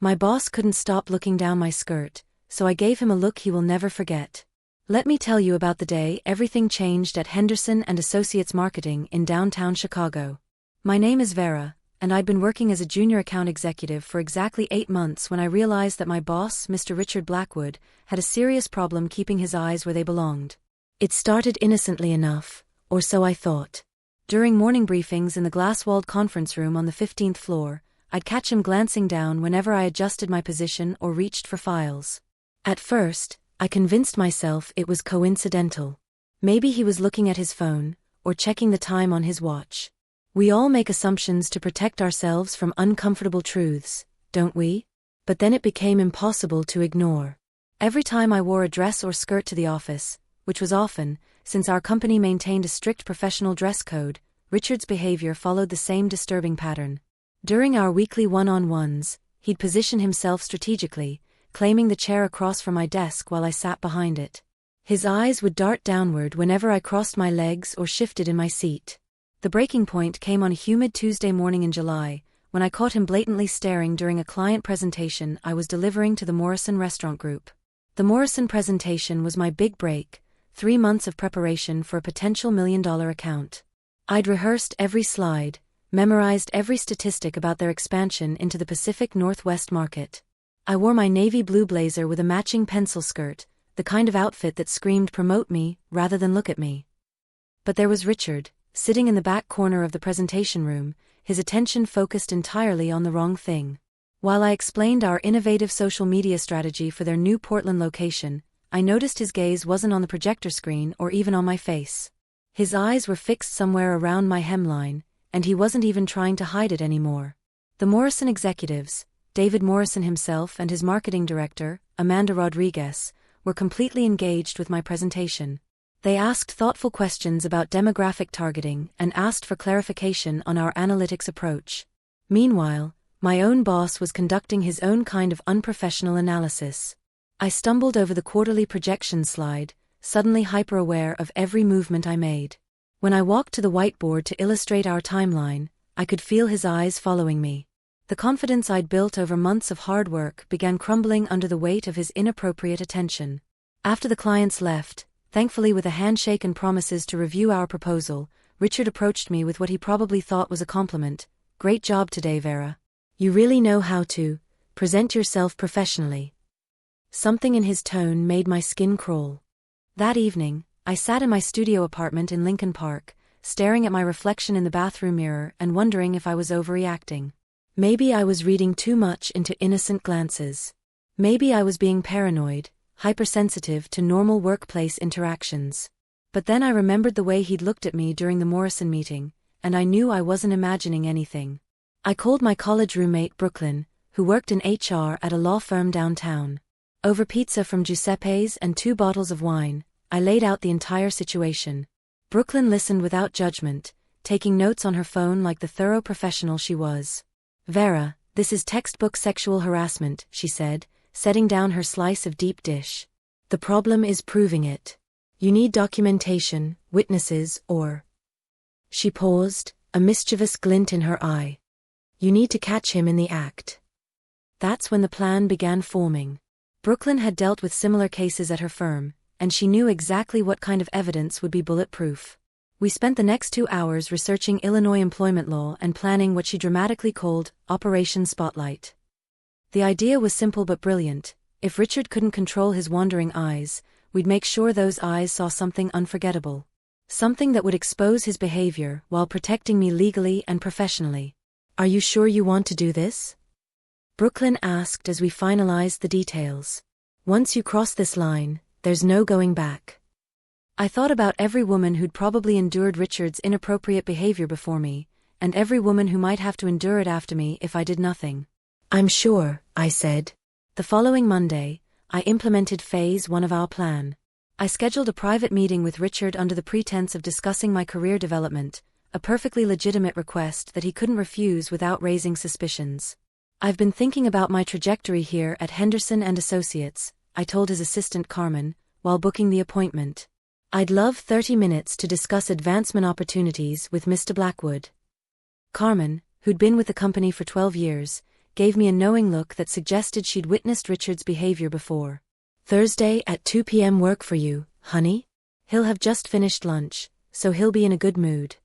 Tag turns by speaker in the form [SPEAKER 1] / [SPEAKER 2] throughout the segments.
[SPEAKER 1] My boss couldn't stop looking down my skirt, so I gave him a look he will never forget. Let me tell you about the day everything changed at Henderson and Associates Marketing in downtown Chicago. My name is Vera, and I'd been working as a junior account executive for exactly 8 months when I realized that my boss, Mr. Richard Blackwood, had a serious problem keeping his eyes where they belonged. It started innocently enough, or so I thought. During morning briefings in the glass-walled conference room on the 15th floor, I'd catch him glancing down whenever I adjusted my position or reached for files. At first, I convinced myself it was coincidental. Maybe he was looking at his phone, or checking the time on his watch. We all make assumptions to protect ourselves from uncomfortable truths, don't we? But then it became impossible to ignore. Every time I wore a dress or skirt to the office, which was often, since our company maintained a strict professional dress code, Richard's behavior followed the same disturbing pattern. During our weekly one-on-ones, he'd position himself strategically, claiming the chair across from my desk while I sat behind it. His eyes would dart downward whenever I crossed my legs or shifted in my seat. The breaking point came on a humid Tuesday morning in July, when I caught him blatantly staring during a client presentation I was delivering to the Morrison Restaurant Group. The Morrison presentation was my big break, 3 months of preparation for a potential $1 million account. I'd rehearsed every slide, memorized every statistic about their expansion into the Pacific Northwest market. I wore my navy blue blazer with a matching pencil skirt, the kind of outfit that screamed "promote me" rather than "look at me." But there was Richard, sitting in the back corner of the presentation room, his attention focused entirely on the wrong thing. While I explained our innovative social media strategy for their new Portland location, I noticed his gaze wasn't on the projector screen or even on my face. His eyes were fixed somewhere around my hemline, and he wasn't even trying to hide it anymore. The Morrison executives, David Morrison himself and his marketing director, Amanda Rodriguez, were completely engaged with my presentation. They asked thoughtful questions about demographic targeting and asked for clarification on our analytics approach. Meanwhile, my own boss was conducting his own kind of unprofessional analysis. I stumbled over the quarterly projection slide, suddenly hyper-aware of every movement I made. When I walked to the whiteboard to illustrate our timeline, I could feel his eyes following me. The confidence I'd built over months of hard work began crumbling under the weight of his inappropriate attention. After the clients left, thankfully with a handshake and promises to review our proposal, Richard approached me with what he probably thought was a compliment. "Great job today, Vera. You really know how to present yourself professionally." Something in his tone made my skin crawl. That evening, I sat in my studio apartment in Lincoln Park, staring at my reflection in the bathroom mirror and wondering if I was overreacting. Maybe I was reading too much into innocent glances. Maybe I was being paranoid, hypersensitive to normal workplace interactions. But then I remembered the way he'd looked at me during the Morrison meeting, and I knew I wasn't imagining anything. I called my college roommate Brooklyn, who worked in HR at a law firm downtown. Over pizza from Giuseppe's and 2 bottles of wine, I laid out the entire situation. Brooklyn listened without judgment, taking notes on her phone like the thorough professional she was. "Vera, this is textbook sexual harassment," she said, setting down her slice of deep dish. "The problem is proving it. You need documentation, witnesses, or..." She paused, a mischievous glint in her eye. "You need to catch him in the act." That's when the plan began forming. Brooklyn had dealt with similar cases at her firm, and she knew exactly what kind of evidence would be bulletproof. We spent the next 2 hours researching Illinois employment law and planning what she dramatically called Operation Spotlight. The idea was simple but brilliant. If Richard couldn't control his wandering eyes, we'd make sure those eyes saw something unforgettable. Something that would expose his behavior while protecting me legally and professionally. "Are you sure you want to do this?" Brooklyn asked as we finalized the details. "Once you cross this line, there's no going back." I thought about every woman who'd probably endured Richard's inappropriate behavior before me, and every woman who might have to endure it after me if I did nothing. "I'm sure," I said. The following Monday, I implemented phase 1 of our plan. I scheduled a private meeting with Richard under the pretense of discussing my career development, a perfectly legitimate request that he couldn't refuse without raising suspicions. "I've been thinking about my trajectory here at Henderson and Associates," I told his assistant Carmen, while booking the appointment. "I'd love 30 minutes to discuss advancement opportunities with Mr. Blackwood." Carmen, who'd been with the company for 12 years, gave me a knowing look that suggested she'd witnessed Richard's behavior before. "Thursday at 2 p.m. work for you, honey? He'll have just finished lunch, so he'll be in a good mood."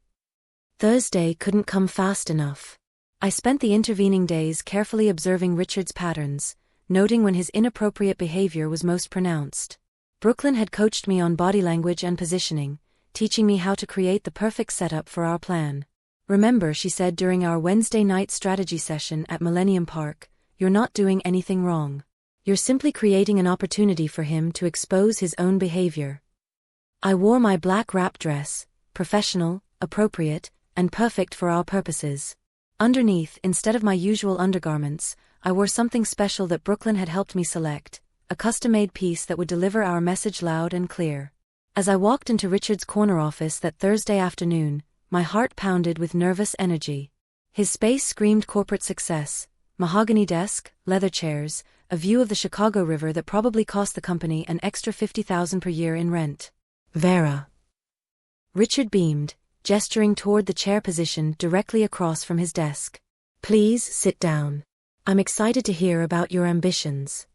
[SPEAKER 1] Thursday couldn't come fast enough. I spent the intervening days carefully observing Richard's patterns, noting when his inappropriate behavior was most pronounced. Brooklyn had coached me on body language and positioning, teaching me how to create the perfect setup for our plan. "Remember," she said during our Wednesday night strategy session at Millennium Park, "you're not doing anything wrong. You're simply creating an opportunity for him to expose his own behavior." I wore my black wrap dress, professional, appropriate, and perfect for our purposes. Underneath, instead of my usual undergarments, I wore something special that Brooklyn had helped me select, a custom-made piece that would deliver our message loud and clear. As I walked into Richard's corner office that Thursday afternoon, my heart pounded with nervous energy. His space screamed corporate success: mahogany desk, leather chairs, a view of the Chicago River that probably cost the company an extra $50,000 per year in rent. "Vera." Richard beamed, gesturing toward the chair position directly across from his desk. "Please sit down. I'm excited to hear about your ambitions."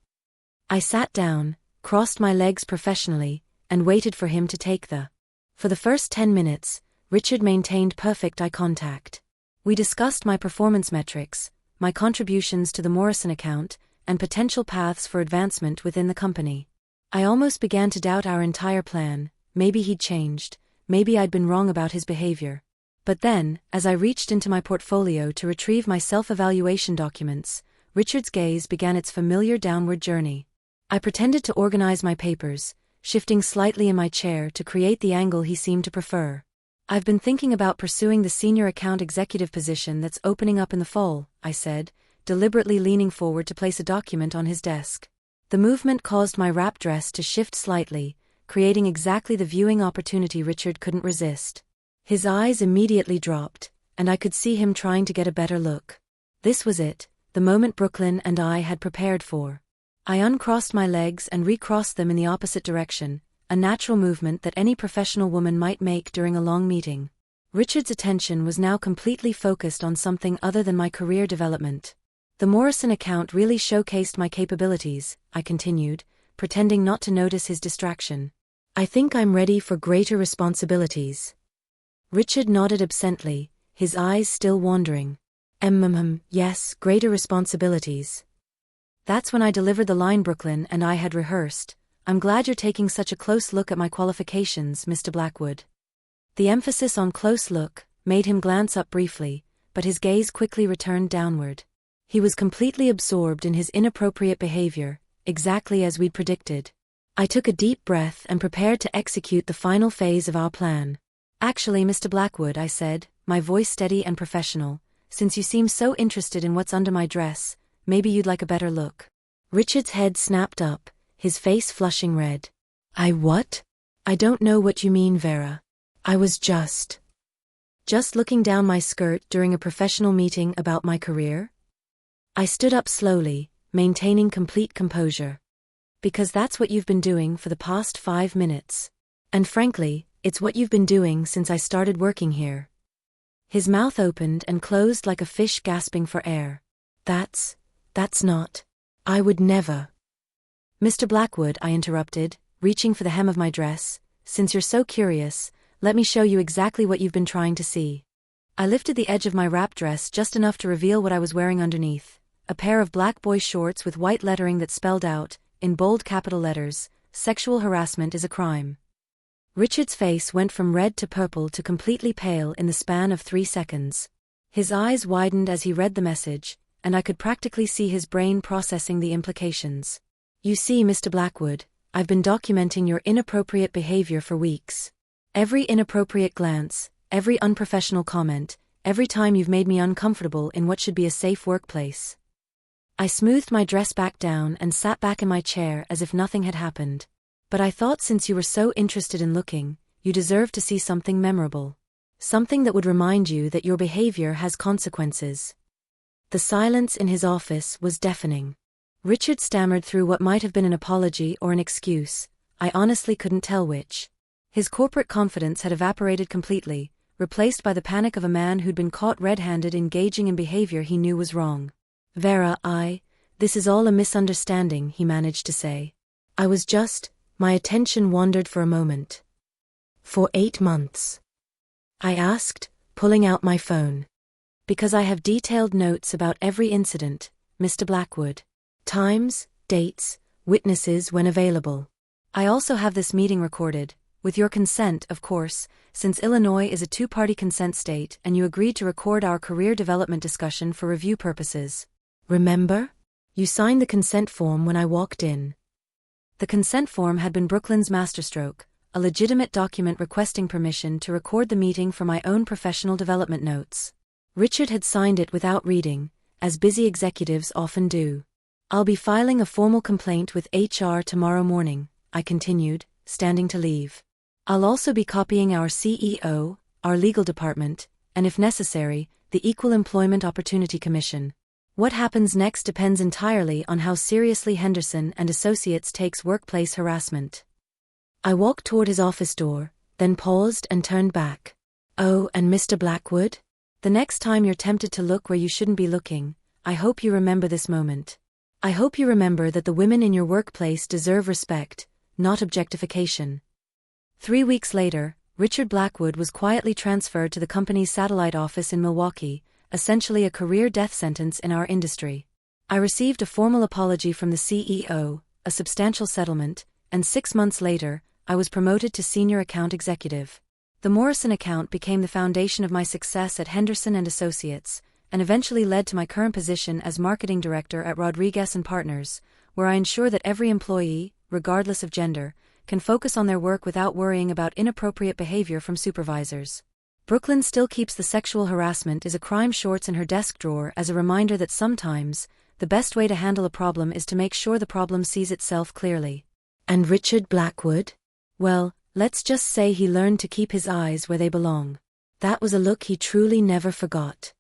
[SPEAKER 1] I sat down, crossed my legs professionally, and waited for him to take the. For the first 10 minutes, Richard maintained perfect eye contact. We discussed my performance metrics, my contributions to the Morrison account, and potential paths for advancement within the company. I almost began to doubt our entire plan. Maybe he'd changed, maybe I'd been wrong about his behavior. But then, as I reached into my portfolio to retrieve my self-evaluation documents, Richard's gaze began its familiar downward journey. I pretended to organize my papers, shifting slightly in my chair to create the angle he seemed to prefer. "I've been thinking about pursuing the senior account executive position that's opening up in the fall," I said, deliberately leaning forward to place a document on his desk. The movement caused my wrap dress to shift slightly, creating exactly the viewing opportunity Richard couldn't resist. His eyes immediately dropped, and I could see him trying to get a better look. This was it, the moment Brooklyn and I had prepared for. I uncrossed my legs and recrossed them in the opposite direction, a natural movement that any professional woman might make during a long meeting. Richard's attention was now completely focused on something other than my career development. "The Morrison account really showcased my capabilities," I continued, pretending not to notice his distraction. "I think I'm ready for greater responsibilities." Richard nodded absently, his eyes still wandering. Yes, greater responsibilities." That's when I delivered the line Brooklyn and I had rehearsed. "I'm glad you're taking such a close look at my qualifications, Mr. Blackwood." The emphasis on close look made him glance up briefly, but his gaze quickly returned downward. He was completely absorbed in his inappropriate behavior, exactly as we'd predicted. I took a deep breath and prepared to execute the final phase of our plan. "Actually, Mr. Blackwood," I said, my voice steady and professional, "since you seem so interested in what's under my dress, maybe you'd like a better look." Richard's head snapped up, his face flushing red. What? I don't know what you mean, Vera. I was just looking down my skirt during a professional meeting about my career?" I stood up slowly, maintaining complete composure. "Because that's what you've been doing for the past 5 minutes. And frankly, it's what you've been doing since I started working here." His mouth opened and closed like a fish gasping for air. That's not. I would never." "Mr. Blackwood," I interrupted, reaching for the hem of my dress, "since you're so curious, let me show you exactly what you've been trying to see." I lifted the edge of my wrap dress just enough to reveal what I was wearing underneath, a pair of black boy shorts with white lettering that spelled out, in bold capital letters, "Sexual harassment is a crime." Richard's face went from red to purple to completely pale in the span of 3 seconds. His eyes widened as he read the message, and I could practically see his brain processing the implications. "You see, Mr. Blackwood, I've been documenting your inappropriate behavior for weeks. Every inappropriate glance, every unprofessional comment, every time you've made me uncomfortable in what should be a safe workplace." I smoothed my dress back down and sat back in my chair as if nothing had happened. "But I thought since you were so interested in looking, you deserved to see something memorable. Something that would remind you that your behavior has consequences." The silence in his office was deafening. Richard stammered through what might have been an apology or an excuse. I honestly couldn't tell which. His corporate confidence had evaporated completely, replaced by the panic of a man who'd been caught red-handed engaging in behavior he knew was wrong. Vera, this is all a misunderstanding, he managed to say. My attention wandered for a moment. For 8 months? I asked, pulling out my phone. Because I have detailed notes about every incident, Mr. Blackwood. Times, dates, witnesses when available. I also have this meeting recorded, with your consent, of course, since Illinois is a 2-party consent state and you agreed to record our career development discussion for review purposes. Remember? You signed the consent form when I walked in. The consent form had been Brooklyn's masterstroke, a legitimate document requesting permission to record the meeting for my own professional development notes. Richard had signed it without reading, as busy executives often do. I'll be filing a formal complaint with HR tomorrow morning, I continued, standing to leave. I'll also be copying our CEO, our legal department, and if necessary, the Equal Employment Opportunity Commission. What happens next depends entirely on how seriously Henderson and Associates takes workplace harassment. I walked toward his office door, then paused and turned back. Oh, and Mr. Blackwood? The next time you're tempted to look where you shouldn't be looking, I hope you remember this moment. I hope you remember that the women in your workplace deserve respect, not objectification. 3 weeks later, Richard Blackwood was quietly transferred to the company's satellite office in Milwaukee, essentially a career death sentence in our industry. I received a formal apology from the CEO, a substantial settlement, and 6 months later, I was promoted to senior account executive. The Morrison account became the foundation of my success at Henderson and Associates, and eventually led to my current position as marketing director at Rodriguez & Partners, where I ensure that every employee, regardless of gender, can focus on their work without worrying about inappropriate behavior from supervisors. Brooklyn still keeps the sexual harassment is a crime shorts in her desk drawer as a reminder that sometimes, the best way to handle a problem is to make sure the problem sees itself clearly. And Richard Blackwood? Well, let's just say he learned to keep his eyes where they belong. That was a look he truly never forgot.